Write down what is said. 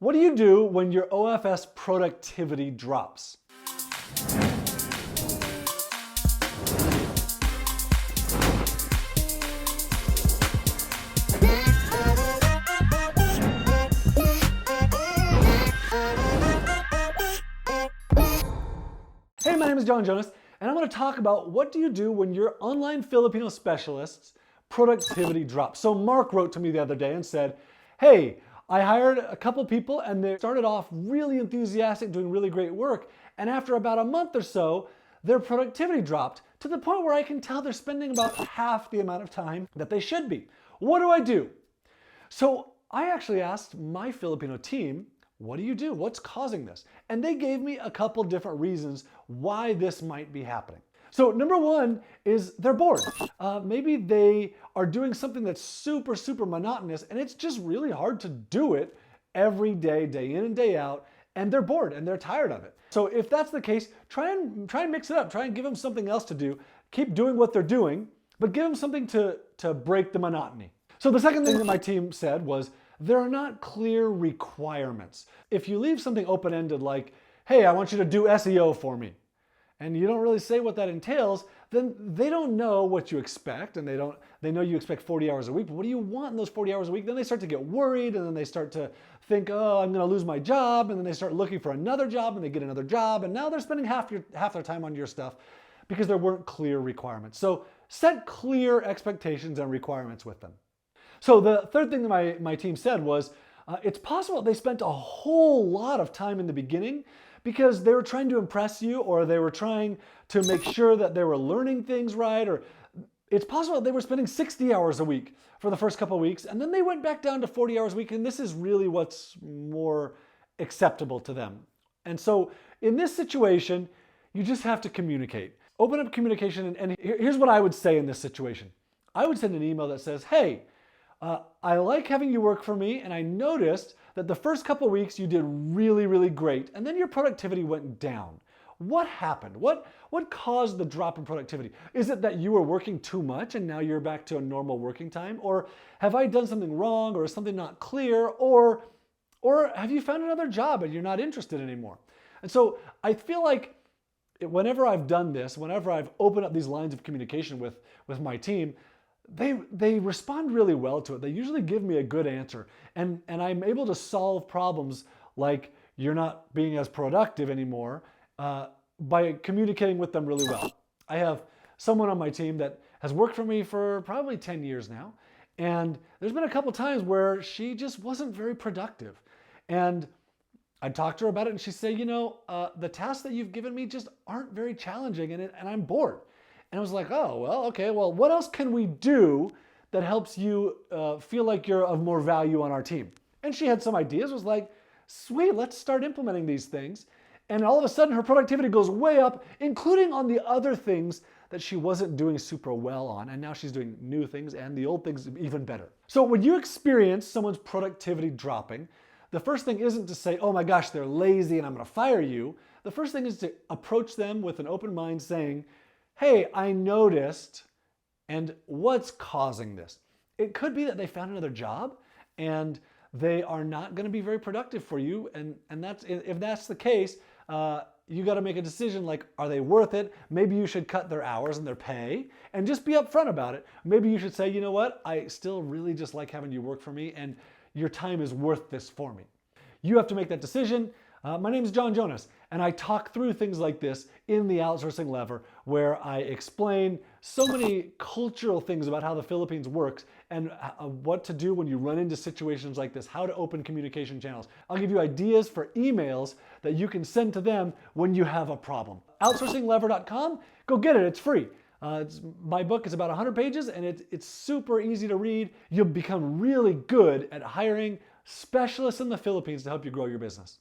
What do you do when your OFS productivity drops? Hey, my name is John Jonas, and I'm going to talk about what do you do when your online Filipino specialist's productivity drops. So Mark wrote to me the other day and said, hey, I hired a couple people and they started off really enthusiastic, doing really great work. And after about a month or so, their productivity dropped to the point where I can tell they're spending about half the amount of time that they should be. What do I do? So I actually asked my Filipino team, what do you do? What's causing this? And they gave me a couple different reasons why this might be happening. So number one is they're bored. Maybe they are doing something that's super, super monotonous and it's just really hard to do it every day, day in and day out, and they're bored and they're tired of it. So if that's the case, try and mix it up. Try and give them something else to do. Keep doing what they're doing, but give them something to break the monotony. So the second thing that my team said was there are not clear requirements. If you leave something open-ended like, hey, I want you to do SEO for me, and you don't really say what that entails, then they don't know what you expect, and they know you expect 40 hours a week, but what do you want in those 40 hours a week? Then they start to get worried, and then they start to think, oh, I'm gonna lose my job, and then they start looking for another job, and they get another job, and now they're spending half their time on your stuff because there weren't clear requirements. So set clear expectations and requirements with them. So the third thing that my team said was, it's possible they spent a whole lot of time in the beginning because they were trying to impress you, or they were trying to make sure that they were learning things right, or it's possible they were spending 60 hours a week for the first couple of weeks, and then they went back down to 40 hours a week, and this is really what's more acceptable to them. And so in this situation, you just have to communicate. Open up communication, and here's what I would say in this situation. I would send an email that says, hey, I like having you work for me, and I noticed that the first couple of weeks you did really, really great, and then your productivity went down. What happened? What caused the drop in productivity? Is it that you were working too much and now you're back to a normal working time? Or have I done something wrong, or is something not clear? Or have you found another job and you're not interested anymore? And so I feel like whenever I've done this, whenever I've opened up these lines of communication with my team, they respond really well to it. They usually give me a good answer, and I'm able to solve problems like you're not being as productive anymore by communicating with them really well. I have someone on my team that has worked for me for probably 10 years now, and there's been a couple times where she just wasn't very productive. And I talked to her about it, and she'd say, the tasks that you've given me just aren't very challenging, and I'm bored. And I was like, oh, well, okay, well, what else can we do that helps you feel like you're of more value on our team? And she had some ideas, was like, sweet, let's start implementing these things. And all of a sudden, her productivity goes way up, including on the other things that she wasn't doing super well on. And now she's doing new things, and the old things even better. So when you experience someone's productivity dropping, the first thing isn't to say, oh my gosh, they're lazy and I'm gonna fire you. The first thing is to approach them with an open mind saying, hey, I noticed, and what's causing this? It could be that they found another job and they are not going to be very productive for you, and if that's the case, you got to make a decision like, are they worth it? Maybe you should cut their hours and their pay and just be upfront about it. Maybe you should say, you know what, I still really just like having you work for me, and your time is worth this for me. You have to make that decision. My name is John Jonas, and I talk through things like this in the Outsourcing Lever, where I explain so many cultural things about how the Philippines works and what to do when you run into situations like this, how to open communication channels. I'll give you ideas for emails that you can send to them when you have a problem. Outsourcinglever.com, go get it, it's free. My book is about 100 pages, and it's super easy to read. You'll become really good at hiring specialists in the Philippines to help you grow your business.